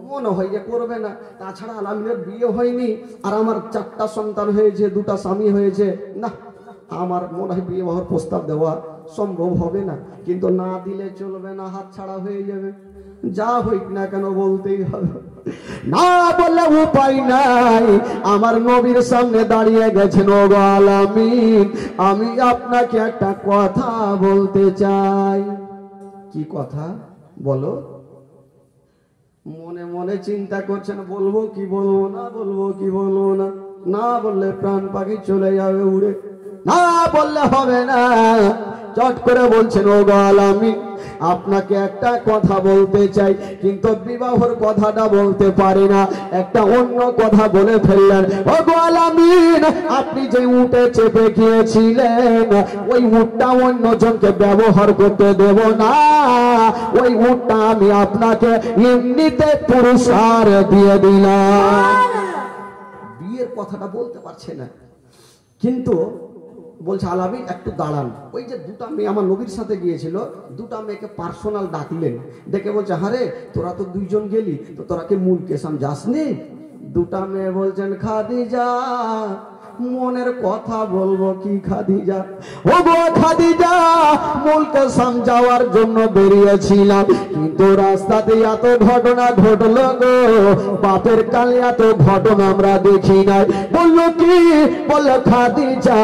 মনে হয় যে করবে না। তাছাড়া আলামিনের বিয়ে হয়নি, আর আমার চারটা সন্তান হয়েছে, দুটা স্বামী হয়েছে, না আমার মনে হয় বিবাহর প্রস্তাব দেওয়া সম্ভব হবে না। কিন্তু না দিলে চলবে না, হাত ছাড়া হয়ে যাবে। যা হইক না কেন বলতেই হবে, না বললে উপায় নাই। আমার নবীর সামনে দাঁড়িয়ে গেছেন, ও গো আলামিন আমি আপনাকে একটা কথা বলতে চাই। কি কথা বলো? মনে মনে চিন্তা করছেন বলবো কি বলবো না, বলবো কি বলবো না। না বললে প্রাণ পাখি চলে যাবে উড়ে, না বললে হবে না। চট করে বলছেন, ও গো আলামিন আপনাকে একটা কথা বলতে চাই, কিন্তু বিবাহর কথাটা বলতে পারি না, একটা অন্য কথা বলে ফেললেন। ও গো আলামিন আপনি যে উটে চেপে গিয়েছিলেন ওই উটটা অন্যজনকে ব্যবহার করতে দেব না, ওই উটটা আমি আপনাকে এমনিতে পুরস্কার দিয়ে দিলাম। বিয়ের কথাটা বলতে পারছে না, কিন্তু বলছে আলামিন একটু দাঁড়ান। ওই যে দুটা মেয়ে আমার নবীর সাথে গিয়েছিল, দুটা মেয়েকে পার্সোনাল ডাকলেন, ডেকে বলছে হারে তোরা তো দুইজন গেলি, তো তোরা কি মূল কেসাম যাসনি? দুটা মেয়ে বলছেন খাদিজা মনের কথা বলবো কি খাদিজা, ও গো খাদিজা মূল কেসাম যাওয়ার জন্য বেরিয়েছিলাম, কিন্তু রাস্তাতে এত ঘটনা ঘটলো গো, বাপের কালে এত ঘটনা আমরা দেখি নাই। বললো কি? বললো খাদিজা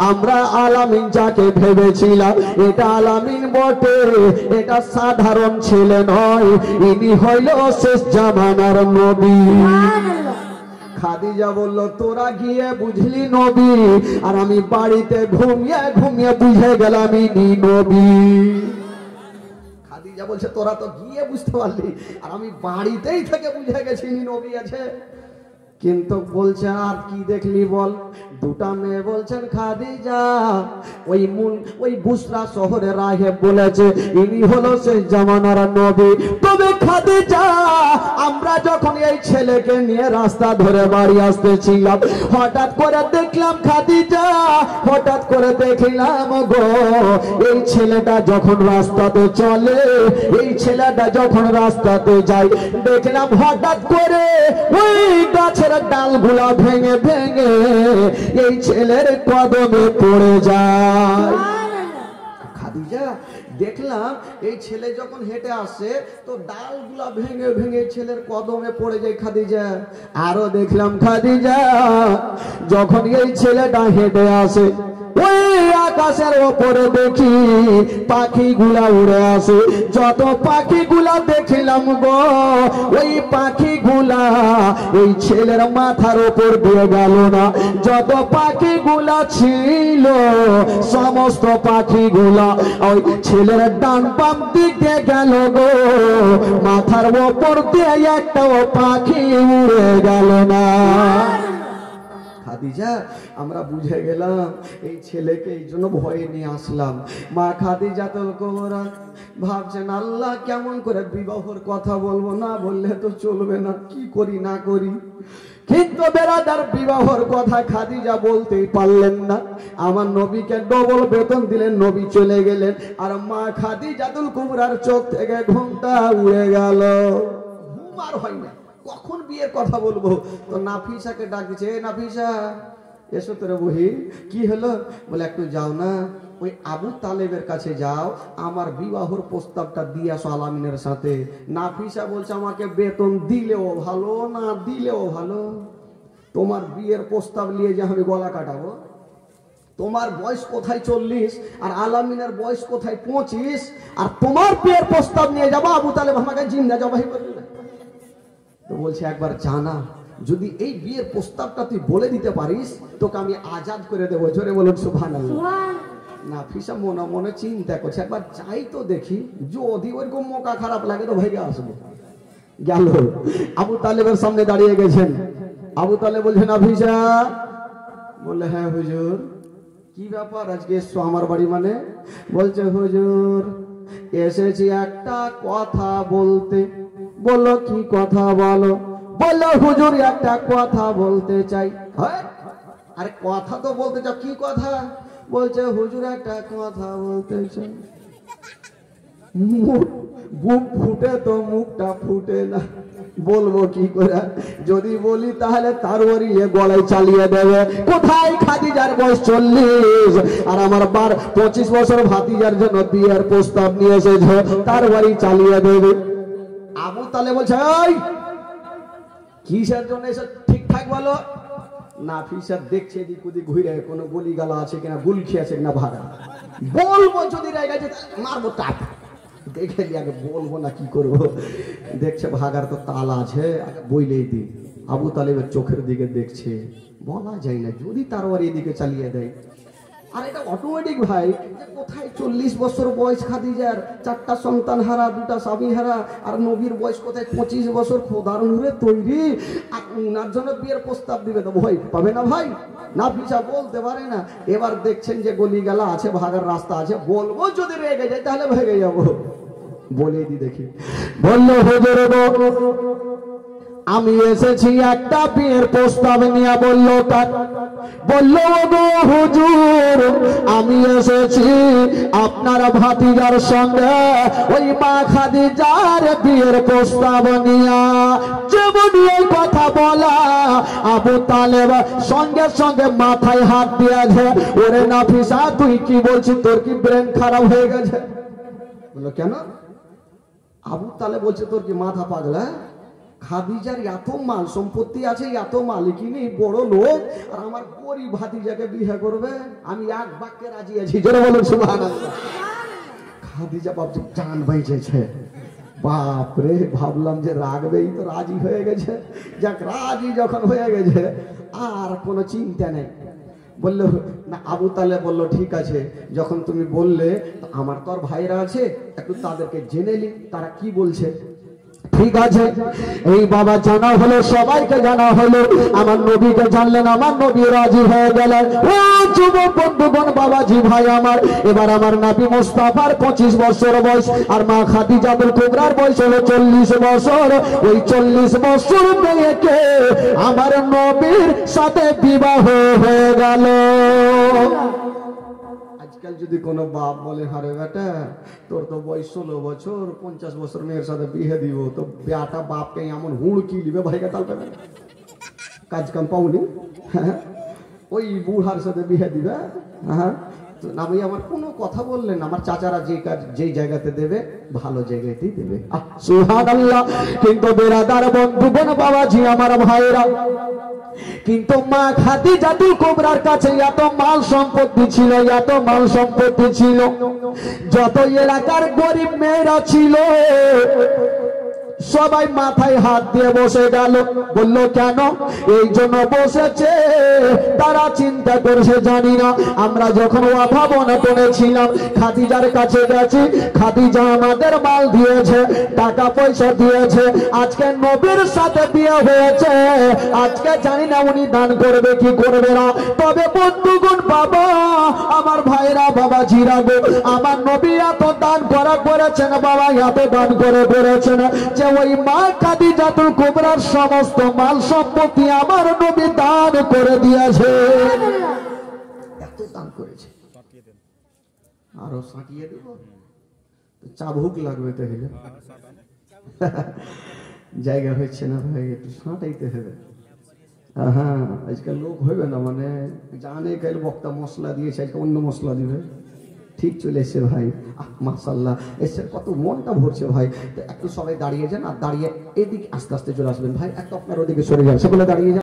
আমরা আলামিন যাকে ভেবেছিলাম এটা আলামিন বটে, এটা সাধারণ ছেলে নয়, ইনি হইল শেষ জামানার নবী। খাদিজা বলল তোরা গিয়ে বুঝলি নবী, আর আমি বাড়িতে ঘুমিয়ে ঘুমিয়ে বুঝে গেলাম ইনি নবী। খাদিজা বলছে তোরা তো গিয়ে বুঝতে পারলি, আর আমি বাড়িতেই থেকে বুঝে গেছি ইনি নবী আছে। কিন্তু বলছে আর কি দেখলি বল? দুটা মেয়ে বলছেন খাদিজা ওই বুসরা শহরে রাহেব বলেছে ইনি হলো সেই জামানার নবী। তবে খাদিজা আমরা যখন এই ছেলেকে নিয়ে রাস্তা ধরে বাড়ি আসতেছিলাম, হঠাৎ করে দেখলাম খাদিজা, হঠাৎ করে দেখলাম গো এই ছেলেটা যখন রাস্তাতে চলে, এই ছেলেটা যখন রাস্তাতে যায়, দেখলাম হঠাৎ করে ওই গাছের ডালগুলা ভেঙে ভেঙে এই ছেলের কদমে পড়ে যায়। খাদিজা দেখলাম এই ছেলে যখন হেঁটে আসে তো ডালগুলা ভেঙে ভেঙে ছেলের কদমে পড়ে যায়। খাদিজা আরো দেখলাম খাদিজা যখন এই ছেলেটা হেঁটে আসে ওই আকাশের ওপরে দেখি পাখিগুলা উড়ে আসে, যত পাখিগুলা দেখিলাম গো ওই পাখিগুলা এই ছেলের মাথার ওপর দিয়ে গেল না। যত পাখিগুলা ছিল সমস্ত পাখিগুলা ওই ছেলের ডান বাম দিকে গেল গো, মাথার ওপর দিয়ে একটাও পাখি উড়ে গেল না। খাদিজা আমরা বুঝে গেলাম এই ছেলেকে এই জন্য ভয়ে নিয়ে আসলাম। মা খাদিজাতুল কুবরা ভাবছেন আল্লাহ কেমন করে বিবাহর কথা বলবো, না বললে তো চলবে না, কি করি না করি। কিন্তু বেরাদার বিবাহর কথা খাদিজা বলতেই পারলেন না। আমার নবীকে ডবল বেতন দিলেন, নবী চলে গেলেন, আর মা খাদিজাতুল কুবরার চোখ থেকে ঘুমটা উড়ে গেল। ঘুম আর হয় না, কখন বিয়ের কথা বলবো। তো নাফিসাকে ডাক দিচ্ছে, নাফিসা এসো তোরে বহি। কি হলো? বলে একটু যাও না ওই আবু তালেবের কাছে যাও, আমার বিবাহর প্রস্তাবটা দিয়ে আসো আলামিনের সাথে। নাফিসা বলছে আমাকে বেতন দিলেও ভালো না দিলেও ভালো, তোমার বিয়ের প্রস্তাব নিয়ে যে আমি গলা কাটাবো। তোমার বয়স কোথায় 40 আর আলামিনের বয়স কোথায় 25, আর তোমার বিয়ের প্রস্তাব নিয়ে যাবো আবু তালেব আমাকে জিন্দা জবাই করবে না। তো বলছে একবার জানা, যদি এই বিয়ের প্রস্তাবটা তুই বলে দিতে পারিস তোকে আমি আজাদ করে দেবো। জোরে বলুন সুবহানাল্লাহ। নাফিসা মনে মনে চিন্তা করছে একবার যাই তো দেখি, যদি ওরকম মৌকা খারাপ লাগে তো ভেগে আসবো। গেল, আবু তালেবের সামনে দাঁড়িয়ে গেছেন। আবু তালেব বলছে নাফিসা, বলে হ্যাঁ হুজুর। কি ব্যাপার আজকে এসছো আমার বাড়ি? মানে বলছে হুজুর এসেছি একটা কথা বলতে। বললো কি কথা বলো? বললো হুজুর একটা কথা বলতে চাই। আরে কথা তো বলতে চাও, কি কথা? বলছে হুজুর একটা কথা বলতে চাই। বুক ফুটে তো মুখটা ফুটে না, বলবো কি করে? যদি বলি তাহলে তার ওরই গলায় চালিয়ে দেবে। কোথায় খাদিজার বয়স 40 আর আমার 25 বছর ভাতিজার জন্য বিয়ের প্রস্তাব নিয়ে এসেছে, তার বাড়ি চালিয়ে দেবে। আবু তালেব বলছে এই কিসের জন্য এসে ঠিকঠাক বলো। নাফিসা দেখছে এদিক ওদিক ঘুরে কোনো গলি গালা আছে কিনা, গুলখি আছে কিনা ভাড়া। বলবো যদি রেগে গেছে মারবো টাক, দেখে আগে বলবো না কি করবো। দেখছে ভাগার তো তালা আছে, আগে বইলেই দিই। আবু তালেবের চোখের দিকে দেখছে, বলা যায় না যদি তার বাড়ি এদিকে চালিয়ে দেয়। আর এটা অটোমেটিক ভাই, কোথায় 40 বছর বয়স খাদিজার, 4টা সন্তান হারা, 2টা স্বামী হারা, আর নবীর বয়স কোথায় 25 বছর, খোদার নূরে তৈরি, আর উনার জন্য বিয়ের প্রস্তাব দিবে তো ভয় পাবে না ভাই? নাফিসা বলতে পারে না। এবার দেখছেন যে গলি গেলা আছে, ভাগার রাস্তা আছে, বলবো যদি রেগে যায় তাহলে ভেগে যাবো। বলে দি দেখি। বললো হুজুর আমি এসেছি একটা বিয়ের প্রস্তাব নিয়ে। বললো বললো গো হুজুর আমি এসেছি আপনার ভাতিজার সঙ্গে ওই মা খাদিজার বিয়ের প্রস্তাব নিয়ে। যেমন এই কথা বলা আবু তালেব সঙ্গে সঙ্গে মাথায় হাত দিয়েছে। ওরে নাফিসা তুই কি বলছিস, তোর কি ব্রেন খারাপ হয়ে গেছে? বললো কেন? আবু তালেব বলছে তোর কি মাথা পাগলা? খাদিজার এত মাল সম্পত্তি আছে, এত মালিকিনী, বড় লোক, আর আমার গরিব ভাতিজাকে বিয়ে করবে? আমি এক বাক্যে রাজি আছি। জোরে বলুন সুবহানাল্লাহ। খাদিজা বাপ জান বেঁচেছে। বাপরে, ভাবলাম যে রাগবেই, তো রাজি হয়ে গেছে। যাক, রাজি যখন হয়ে গেছে আর কোনো চিন্তা নেই। বললো না, আবু তালেব বললো ঠিক আছে, যখন তুমি বললে আমার তো আর ভাইরা আছে, একটু তাদেরকে জেনে নি তারা কি বলছে। ঠিক আছে, এই বাবা জানা হলো, সবাইকে জানা হলো। আমার নবীকে জানলেন, আমার নবী রাজি হয়ে গেলেন। ও যুবক বন্ধুগণ, বাবাজি ভাই আমার, এবার আমার নবী মুস্তাফার 25 বছর বয়স, আর মা খাদিজাতুল কুবরার বয়স হলো 40 বছর। ওই 40 বছর মেয়েকে আমার নবীর সাথে বিবাহ হয়ে গেল। আজকাল যদি কোনো বাপ বলে হারে বেটা তোর তো বয়স 16 বছর, 50 বছর মেয়ের সাথে বিয়ে দিব, তো বেটা বাপকে এমন হুড়কি দিবে ভাইকে, তালবে না কাজ কাম পাওনি, ওই বুড়ার সাথে বিয়ে দিবে। হ্যাঁ, না ভাই, আমার কোনো কথা বললেন না, আমার চাচারা যেই জায়গাতে দেবে ভালো জায়গাতেই দেবে। সুবহানাল্লাহ। কিন্তু বেরাদার বন্ধুগণ, বাবাজি, আমার ভাইরা, কিন্তু মা খাদিজাতুল কুবরার কাছে এত মাল সম্পত্তি ছিল, এত মাল সম্পত্তি ছিল, যত এলাকার গরিব মেয়েরা ছিল সবাই মাথায় হাত দিয়ে বসে গেল। বলল কেন? এই জন্য বসেছে, তারা চিন্তা করছে জানি না আমরা যখন অভাব অনটনে ছিলাম খাদিজার কাছে গেছি, খাদিজা আমাদের মাল দিয়েছে, টাকা পয়সা দিয়েছে, আজকে নবীর সাথে বিয়ে হয়েছে, আজকে জানি না উনি দান করবে কি করবে না। তবে বন্ধুগণ, বাবা আমার ভাইরা, বাবা জিরাগো, আমার নবী এত দান করেছেন বাবা, এত দান করেছেন যে ওই মা খাদিজাতুল কুবরার সমস্ত মাল সম্পত্তি আমার নবী দান করে দিয়েছে। এত দান করেছে, আরো সাঁটিয়ে দেব, চাবুক লাগবে তাহলে। জায়গা হচ্ছে না ভাই, একটু সাঁটাইতে হবে। হ্যাঁ, আজকাল লোক হইবে না, মানে জানে কাল বক্তা মশলা দিয়েছে, আজকে অন্য মশলা দিবে। ঠিক চলে এসছে ভাই, মাশাআল্লাহ, এসে কত মনটা ভরছে ভাই। তো একটু সবাই দাঁড়িয়ে যান, আর দাঁড়িয়ে এদিকে আস্তে আস্তে চলে আসবেন ভাই, একটু আপনার ওদিকে সরে যান, সকলে দাঁড়িয়ে যান।